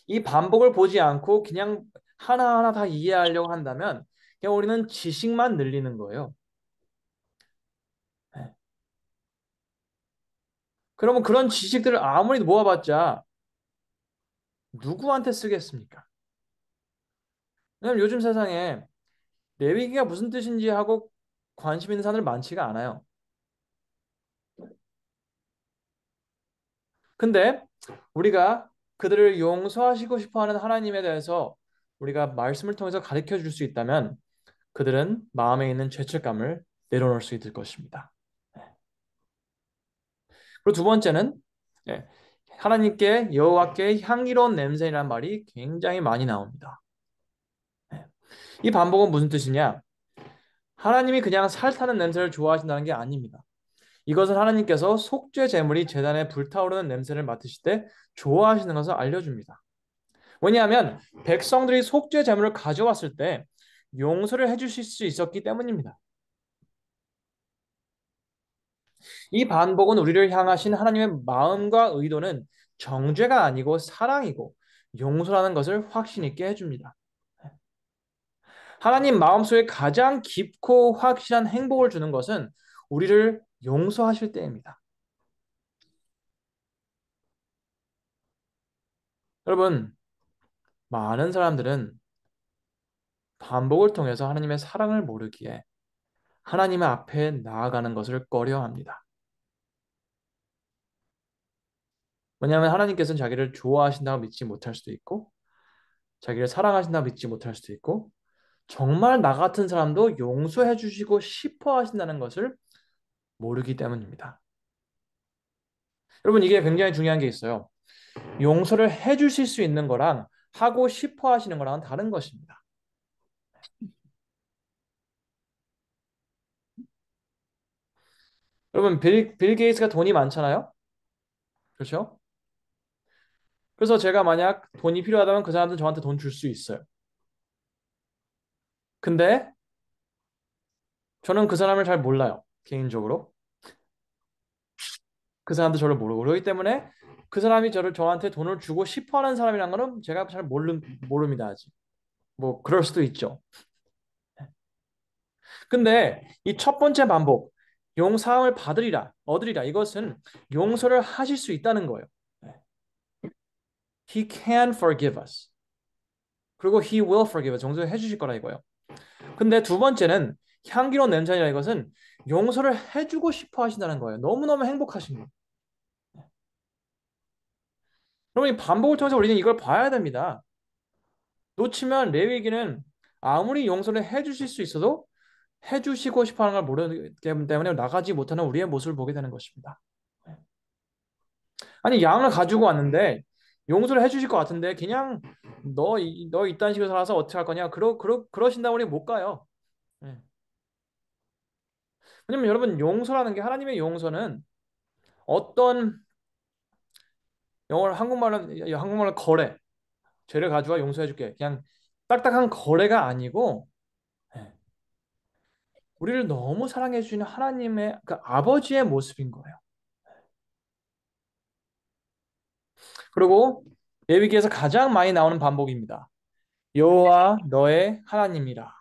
이 반복을 보지 않고 그냥 하나하나 다 이해하려고 한다면 그냥 우리는 지식만 늘리는 거예요. 네. 그러면 그런 지식들을 아무리 모아봤자 누구한테 쓰겠습니까? 왜냐면 요즘 세상에 내위기가 무슨 뜻인지 하고 관심 있는 사람들 많지가 않아요. 근데 우리가 그들을 용서하시고 싶어 하는 하나님에 대해서 우리가 말씀을 통해서 가르쳐 줄 수 있다면 그들은 마음에 있는 죄책감을 내려놓을 수 있을 것입니다. 그리고 두 번째는 예, 하나님께 여호와께 향기로운 냄새라는 말이 굉장히 많이 나옵니다. 예, 이 반복은 무슨 뜻이냐? 하나님이 그냥 살타는 냄새를 좋아하신다는 게 아닙니다. 이것은 하나님께서 속죄 제물이 제단에 불타오르는 냄새를 맡으실 때 좋아하시는 것을 알려줍니다. 왜냐하면 백성들이 속죄 제물을 가져왔을 때 용서를 해주실 수 있었기 때문입니다. 이 반복은 우리를 향하신 하나님의 마음과 의도는 정죄가 아니고 사랑이고 용서라는 것을 확신 있게 해줍니다. 하나님 마음속에 가장 깊고 확실한 행복을 주는 것은 우리를 용서하실 때입니다. 여러분, 많은 사람들은 반복을 통해서 하나님의 사랑을 모르기에 하나님 앞에 나아가는 것을 꺼려합니다. 왜냐하면 하나님께서는 자기를 좋아하신다고 믿지 못할 수도 있고 자기를 사랑하신다고 믿지 못할 수도 있고 정말 나 같은 사람도 용서해 주시고 싶어 하신다는 것을 모르기 때문입니다. 여러분 이게 굉장히 중요한 게 있어요. 용서를 해 주실 수 있는 거랑 하고 싶어 하시는 거랑은 다른 것입니다. 여러분 빌 게이츠가 돈이 많잖아요. 그렇죠? 그래서 제가 만약 돈이 필요하다면 그 사람들은 저한테 돈 줄 수 있어요. 근데 저는 그 사람을 잘 몰라요. 개인적으로. 그 사람도 저를 모르고 그렇기 때문에 그 사람이 저한테 돈을 주고 싶어 하는 사람이란 거는 제가 잘 모릅니다, 아직. 뭐 그럴 수도 있죠. 근데 이 첫 번째 반복, 용서함을 얻으리라. 이것은 용서를 하실 수 있다는 거예요. He can forgive us. 그리고 he will forgive us. 용서해 주실 거라 이거예요. 근데 두 번째는 향기로운 냄새이라 이것은 용서를 해주고 싶어 하신다는 거예요. 너무너무 행복하신 거예요. 그러면 이 반복을 통해서 우리는 이걸 봐야 됩니다. 놓치면 레위기는 아무리 용서를 해주실 수 있어도 해주시고 싶어하는 걸 모르기 때문에 나가지 못하는 우리의 모습을 보게 되는 것입니다. 아니 양을 가지고 왔는데 용서를 해주실 것 같은데 그냥 너 이딴 식으로 살아서 어떻게 할 거냐 그러신다면 우리 못 가요. 예. 왜냐면 여러분 용서라는 게 하나님의 용서는 어떤 영어를 한국말로 거래 죄를 가져와 용서해줄게 그냥 딱딱한 거래가 아니고 예. 우리를 너무 사랑해 주시는 하나님의 그 아버지의 모습인 거예요. 그리고 레위기에서 가장 많이 나오는 반복입니다. 여호와 너의 하나님이라.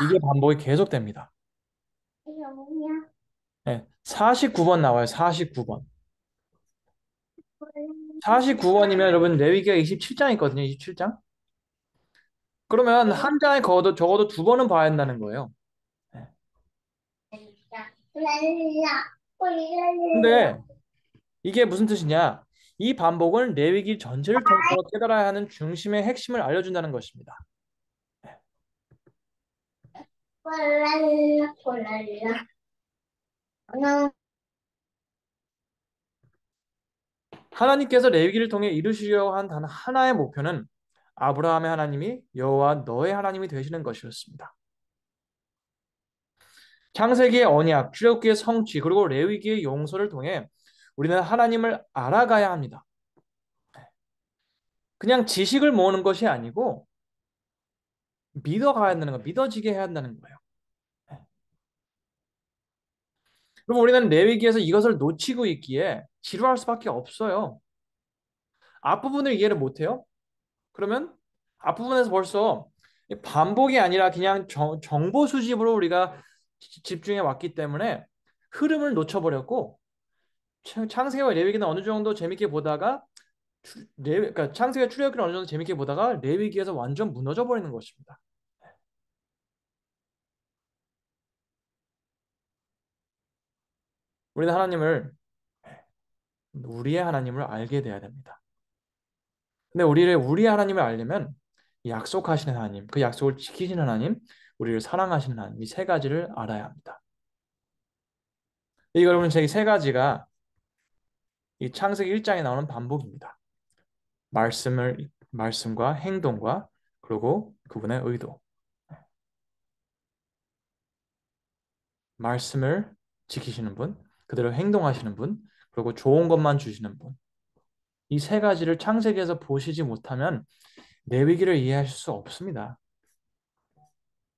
이게 반복이 계속됩니다. 네, 49번 나와요. 49번. 49번이면 여러분 레위기가 27장 있거든요. 27장. 그러면 한 장에 적어도 두 번은 봐야 한다는 거예요. 네. 근데 이게 무슨 뜻이냐? 이 반복은 레위기 전체를 통해서 깨달아야 하는 중심의 핵심을 알려준다는 것입니다. 하나님께서 레위기를 통해 이루시려고 한 단 하나의 목표는 아브라함의 하나님이 여호와 너의 하나님이 되시는 것이었습니다. 창세기의 언약, 출애굽기의 성취, 그리고 레위기의 용서를 통해 우리는 하나님을 알아가야 합니다. 그냥 지식을 모으는 것이 아니고 믿어가야 한다는 거, 믿어지게 해야 한다는 거예요. 그럼 우리는 레위기에서 이것을 놓치고 있기에 지루할 수밖에 없어요. 앞부분을 이해를 못해요? 그러면 앞부분에서 벌써 반복이 아니라 그냥 정보 수집으로 우리가 집중해 왔기 때문에 흐름을 놓쳐버렸고 창세기와 레위기는 어느 정도 재밌게 보다가 그러니까 창세기와 출애굽기는 어느 정도 재밌게 보다가 레위기에서 완전 무너져 버리는 것입니다. 우리는 우리의 하나님을 알게 돼야 됩니다. 근데 우리의 하나님을 알려면 약속하시는 하나님, 그 약속을 지키시는 하나님, 우리를 사랑하시는 하나님, 이 세 가지를 알아야 합니다. 이거 여러분, 이 세 가지가 이 창세기 1장에 나오는 반복입니다. 말씀과 행동과 그리고 그분의 의도. 말씀을 지키시는 분, 그대로 행동하시는 분, 그리고 좋은 것만 주시는 분. 이 세 가지를 창세기에서 보시지 못하면 레위기를 이해하실 수 없습니다.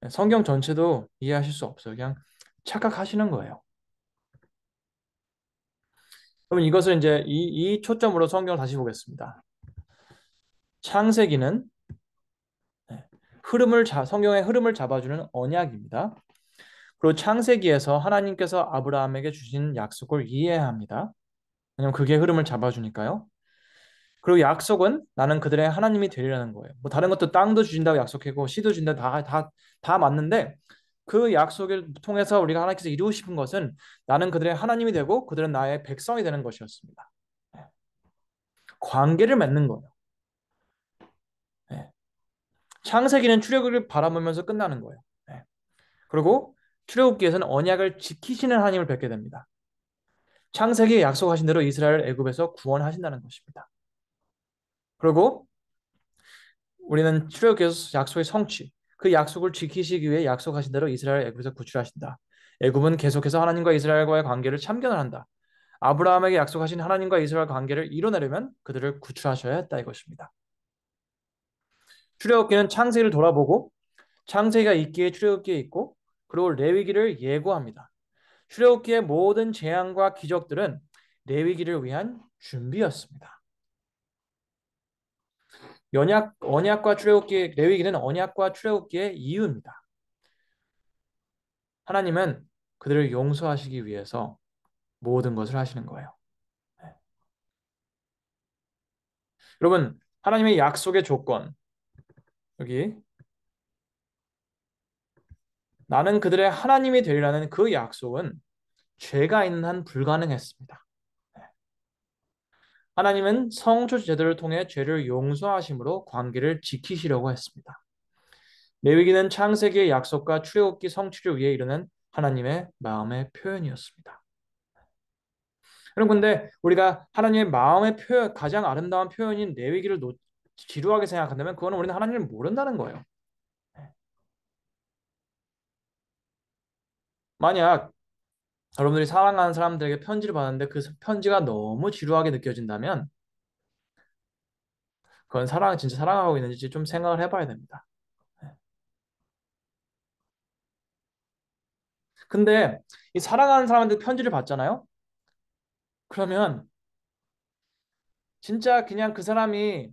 성경 전체도 이해하실 수 없어요. 그냥 착각하시는 거예요. 그럼 이것을 이제 이 초점으로 성경을 다시 보겠습니다. 창세기는 성경의 흐름을 잡아주는 언약입니다. 그리고 창세기에서 하나님께서 아브라함에게 주신 약속을 이해해야 합니다. 왜냐하면 그게 흐름을 잡아주니까요. 그리고 약속은 나는 그들의 하나님이 되리라는 거예요. 뭐 다른 것도 땅도 주신다고 약속했고 씨도 준다고 다 맞는데 그 약속을 통해서 우리가 하나님께서 이루고 싶은 것은 나는 그들의 하나님이 되고 그들은 나의 백성이 되는 것이었습니다. 관계를 맺는 거예요. 창세기는 출애굽을 바라보면서 끝나는 거예요. 그리고 출애굽기에서는 언약을 지키시는 하나님을 뵙게 됩니다. 창세기에 약속하신 대로 이스라엘을 애굽에서 구원하신다는 것입니다. 그리고 우리는 출애굽기에서 약속의 성취, 그 약속을 지키시기 위해 약속하신 대로 이스라엘을 애굽에서 구출하신다. 애굽은 계속해서 하나님과 이스라엘과의 관계를 참견을 한다. 아브라함에게 약속하신 하나님과 이스라엘 관계를 이뤄내려면 그들을 구출하셔야 했다 이것입니다. 출애굽기는 창세기를 돌아보고 창세기가 있기에 출애굽기에 있고 그리고 레위기를 예고합니다. 출애굽기의 모든 재앙과 기적들은 레위기를 위한 준비였습니다. 레위기는 언약과 출애굽기의 이유입니다. 하나님은 그들을 용서하시기 위해서 모든 것을 하시는 거예요. 네. 여러분, 하나님의 약속의 조건 여기 나는 그들의 하나님이 되리라는 그 약속은 죄가 있는 한 불가능했습니다. 네. 하나님은 성초 제도를 통해 죄를 용서하심으로 관계를 지키시려고 했습니다. 레위기는 창세기의 약속과 출애굽기 성취를 위해 이루는 하나님의 마음의 표현이었습니다. 여러분 근데 우리가 하나님의 마음의 표현 가장 아름다운 표현인 레위기를 지루하게 생각한다면 그거는 우리는 하나님을 모른다는 거예요. 만약 여러분들이 사랑하는 사람들에게 편지를 받았는데 그 편지가 너무 지루하게 느껴진다면 그건 진짜 사랑하고 있는지 좀 생각을 해봐야 됩니다. 근데 이 사랑하는 사람한테 편지를 받잖아요. 그러면 진짜 그냥 그 사람이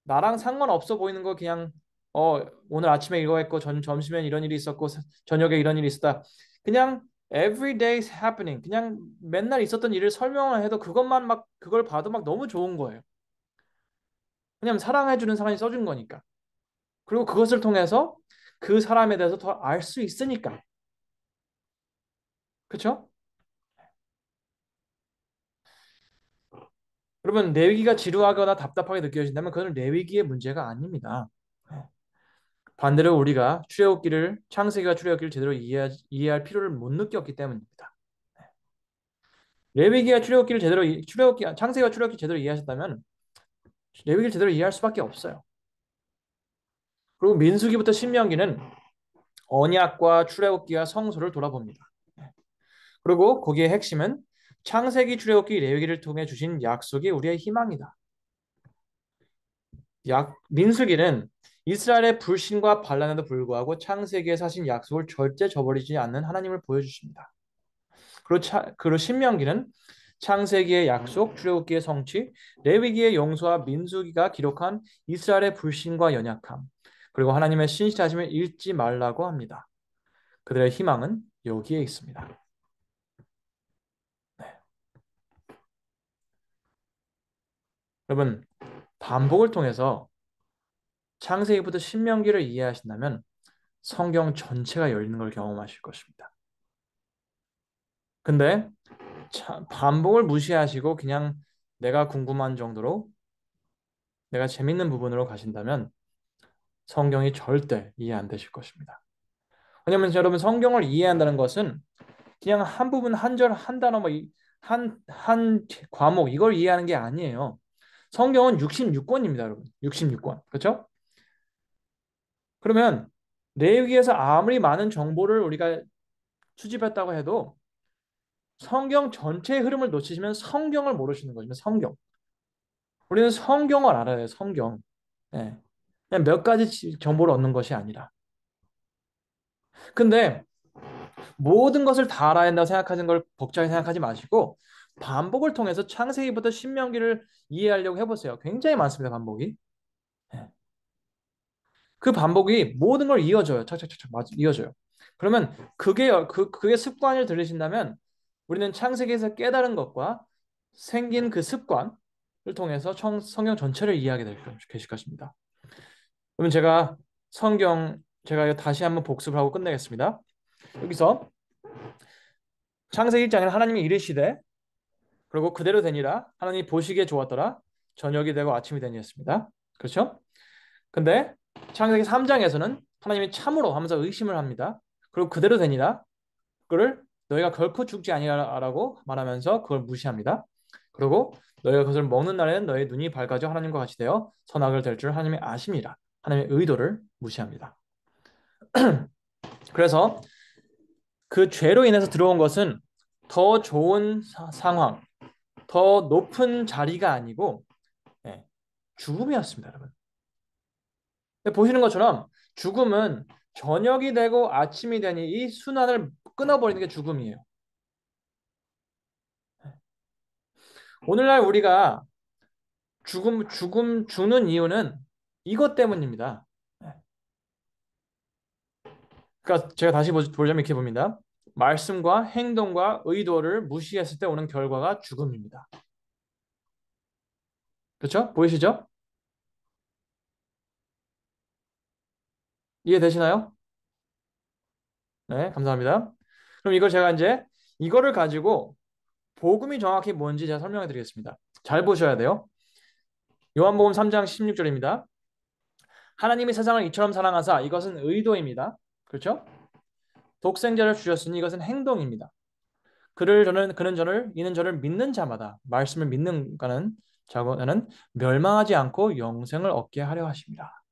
나랑 상관없어 보이는 거 그냥 오늘 아침에 이거 했고 점심엔 이런 일이 있었고 저녁에 이런 일이 있었다. 그냥 every day is happening. 그냥 맨날 있었던 일을 설명을 해도 그걸 봐도 막 너무 좋은 거예요. 왜냐면 사랑해주는 사람이 써준 거니까. 그리고 그것을 통해서 그 사람에 대해서 더 알 수 있으니까. 그렇죠? 여러분, 레위기가 지루하거나 답답하게 느껴진다면 그건 레위기의 문제가 아닙니다. 네. 반대로 우리가 출애굽기를 창세기와 출애굽기를 제대로 이해할 필요를 못 느꼈기 때문입니다. 레위기와 출애굽기를 제대로 창세기와 출애굽기 제대로 이해하셨다면 레위기를 제대로 이해할 수밖에 없어요. 그리고 민수기부터 신명기는 언약과 출애굽기와 성소를 돌아봅니다. 그리고 거기에 핵심은 창세기, 출애굽기, 레위기를 통해 주신 약속이 우리의 희망이다. 민수기는 이스라엘의 불신과 반란에도 불구하고 창세기에서 하신 약속을 절대 저버리지 않는 하나님을 보여주십니다. 그리고 신명기는 창세기의 약속, 출애굽기의 성취, 레위기의 용서와 민수기가 기록한 이스라엘의 불신과 연약함, 그리고 하나님의 신실하심을 잊지 말라고 합니다. 그들의 희망은 여기에 있습니다. 네. 여러분, 반복을 통해서 창세기부터 신명기를 이해하신다면 성경 전체가 열리는 걸 경험하실 것입니다. 근데 반복을 무시하시고 그냥 내가 궁금한 정도로 내가 재밌는 부분으로 가신다면 성경이 절대 이해 안 되실 것입니다. 왜냐하면 여러분, 성경을 이해한다는 것은 그냥 한 부분, 한 절, 한 단어, 한 과목 이걸 이해하는 게 아니에요. 성경은 66권입니다, 여러분. 66권. 그렇죠? 그러면 레위기에서 아무리 많은 정보를 우리가 수집했다고 해도 성경 전체의 흐름을 놓치시면 성경을 모르시는 거죠. 성경. 우리는 성경을 알아야 요 성경. 네. 그냥 몇 가지 정보를 얻는 것이 아니라. 근데 모든 것을 다 알아야 한다고 생각하는 걸 복잡하게 생각하지 마시고 반복을 통해서 창세기부터 신명기를 이해하려고 해보세요. 굉장히 많습니다, 반복이. 네. 그 반복이 모든 걸 이어줘요. 착착착착 이어줘요. 그러면 그게 습관을 들으신다면 우리는 창세기에서 깨달은 것과 생긴 그 습관을 통해서 성경 전체를 이해하게 계실 것입니다. 그러면 제가 이거 다시 한번 복습을 하고 끝내겠습니다. 여기서 창세기 1장에는 하나님이 이르시되 그리고 그대로 되니라 하나님이 보시기에 좋았더라 저녁이 되고 아침이 되니였습니다. 그렇죠? 근데 창세기 3장에서는 하나님이 참으로 하면서 의심을 합니다. 그리고 그대로 되니라 그를 너희가 결코 죽지 아니하라고 말하면서 그걸 무시합니다. 그리고 너희가 그것을 먹는 날에는 너희 눈이 밝아져 하나님과 같이 되어 선악을 될 줄 하나님이 아심이라 하나님의 의도를 무시합니다. 그래서 그 죄로 인해서 들어온 것은 더 좋은 상황, 더 높은 자리가 아니고 네, 죽음이었습니다, 여러분. 보시는 것처럼 죽음은 저녁이 되고 아침이 되니 이 순환을 끊어버리는 게 죽음이에요. 오늘날 우리가 죽는 이유는 이것 때문입니다. 그러니까 제가 다시 보자면 이렇게 봅니다. 말씀과 행동과 의도를 무시했을 때 오는 결과가 죽음입니다. 그렇죠? 보이시죠? 이해되시나요? 네, 감사합니다. 그럼 이거를 가지고 복음이 정확히 뭔지 제가 설명해 드리겠습니다. 잘 보셔야 돼요. 요한복음 3장 16절입니다. 하나님이 세상을 이처럼 사랑하사 이것은 의도입니다. 그렇죠? 독생자를 주셨으니 이것은 행동입니다. 이는 저를 믿는 자마다 말씀을 믿는 자는 멸망하지 않고 영생을 얻게 하려 하십니다.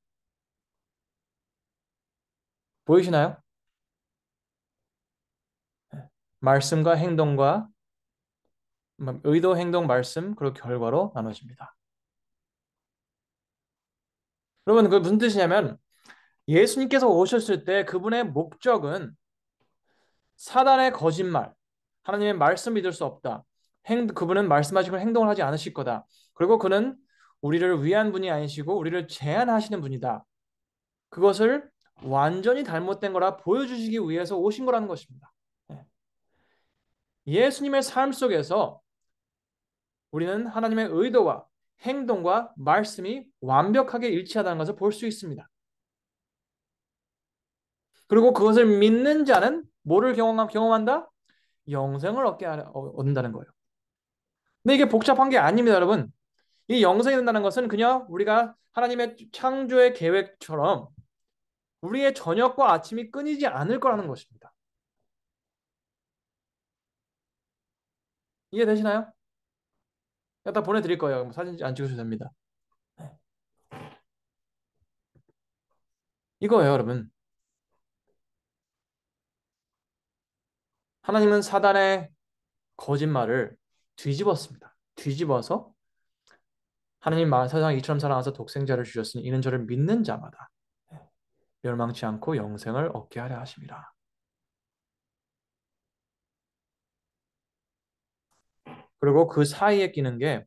보이시나요? 네. 말씀과 행동과 의도, 행동, 말씀 그리고 결과로 나눠집니다. 여러분, 그 무슨 뜻이냐면 예수님께서 오셨을 때 그분의 목적은 사단의 거짓말, 하나님의 말씀 믿을 수 없다. 그분은 말씀하시고 행동을 하지 않으실 거다. 그리고 그는 우리를 위한 분이 아니시고 우리를 제한하시는 분이다. 그것을 완전히 잘못된 거라 보여주시기 위해서 오신 거라는 것입니다. 예. 예수님의 삶 속에서 우리는 하나님의 의도와 행동과 말씀이 완벽하게 일치하다는 것을 볼 수 있습니다. 그리고 그것을 믿는 자는 뭐를 경험한다? 영생을 얻는다는 거예요. 근데 이게 복잡한 게 아닙니다, 여러분. 이 영생이 된다는 것은 그냥 우리가 하나님의 창조의 계획처럼 우리의 저녁과 아침이 끊이지 않을 거라는 것입니다. 이해되시나요? 갖다 보내드릴 거예요. 뭐 사진 안 찍으셔도 됩니다. 네. 이거예요, 여러분. 하나님은 사단의 거짓말을 뒤집었습니다. 뒤집어서 하나님 세상 이처럼 사랑하사 독생자를 주셨으니 이는 저를 믿는 자마다 멸망치 않고 영생을 얻게 하려 하심이라. 그리고 그 사이에 끼는 게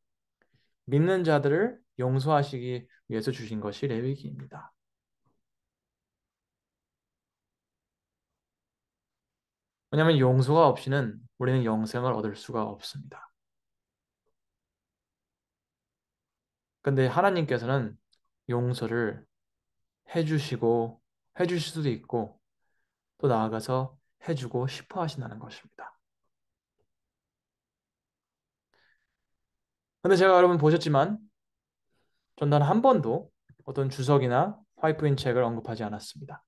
믿는 자들을 용서하시기 위해서 주신 것이 레위기입니다. 왜냐하면 용서가 없이는 우리는 영생을 얻을 수가 없습니다. 근데 하나님께서는 용서를 해주시고 해주실 수도 있고 또 나아가서 해주고 싶어 하신다는 것입니다. 근데 제가 여러분 보셨지만 전 단 한 번도 어떤 주석이나 화이트인 책을 언급하지 않았습니다.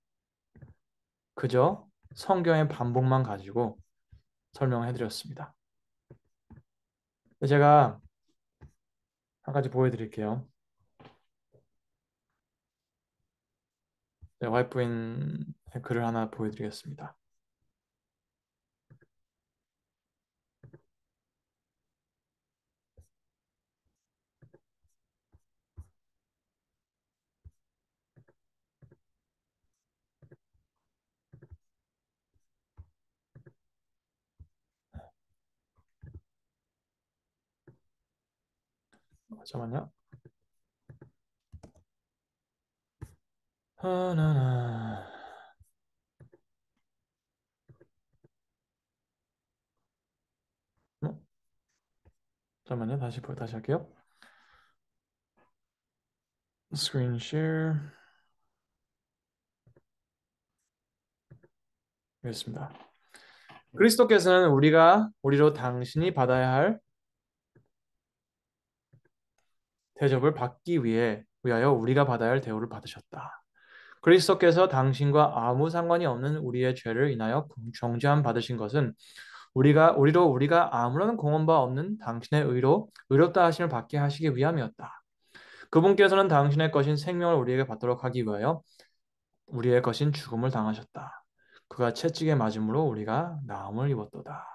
그저 성경의 반복만 가지고 설명을 해드렸습니다. 제가 한 가지 보여드릴게요. 화이트인 글을 하나 보여드리겠습니다. 잠깐만요. 하나나. 어? 잠깐만요. 다시 할게요. 스크린 쉐어. 알겠습니다. 그리스도께서는 우리로 당신이 받아야 할 대접을 받기 위하여 우리가 받아야 할 대우를 받으셨다. 그리스도께서 당신과 아무 상관이 없는 우리의 죄를 인하여 정죄함 받으신 것은 우리가 아무런 공헌바 없는 당신의 의롭다 하심을 받게 하시기 위함이었다. 그분께서는 당신의 것인 생명을 우리에게 받도록 하기 위하여 우리의 것인 죽음을 당하셨다. 그가 채찍에 맞음으로 우리가 나음을 입었도다.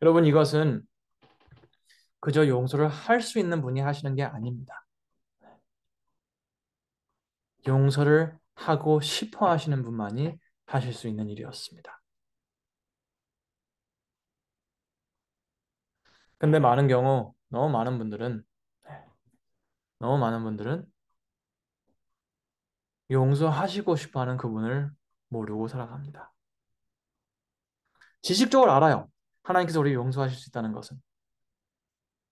여러분 이것은 그저 용서를 할 수 있는 분이 하시는 게 아닙니다. 용서를 하고 싶어 하시는 분만이 하실 수 있는 일이었습니다. 근데 너무 많은 분들은 용서하시고 싶어 하는 그분을 모르고 살아갑니다. 지식적으로 알아요. 하나님께서 우리를 용서하실 수 있다는 것은.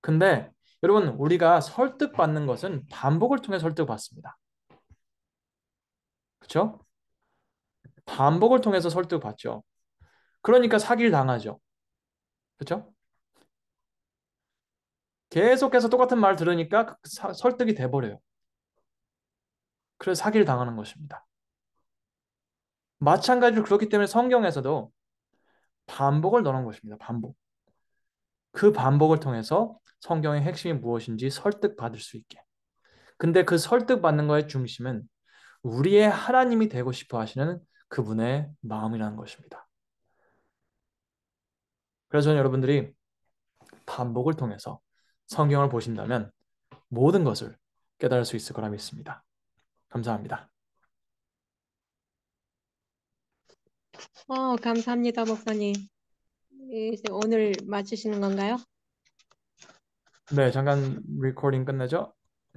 근데 여러분 우리가 설득받는 것은 반복을 통해 설득받습니다. 그렇죠? 반복을 통해서 설득받죠. 그러니까 사기를 당하죠. 그렇죠? 계속해서 똑같은 말 들으니까 설득이 돼버려요. 그래서 사기를 당하는 것입니다. 마찬가지로 그렇기 때문에 성경에서도 반복을 넣는 것입니다. 반복. 그 반복을 통해서 성경의 핵심이 무엇인지 설득받을 수 있게. 근데 그 설득받는 거의 중심은 우리의 하나님이 되고 싶어 하시는 그분의 마음이라는 것입니다. 그래서 저는 여러분들이 반복을 통해서 성경을 보신다면 모든 것을 깨달을 수 있을 거라 믿습니다. 감사합니다. 감사합니다, 목사님. 이제 오늘 마치시는 건가요? 네, 잠깐 리코딩 끝내죠?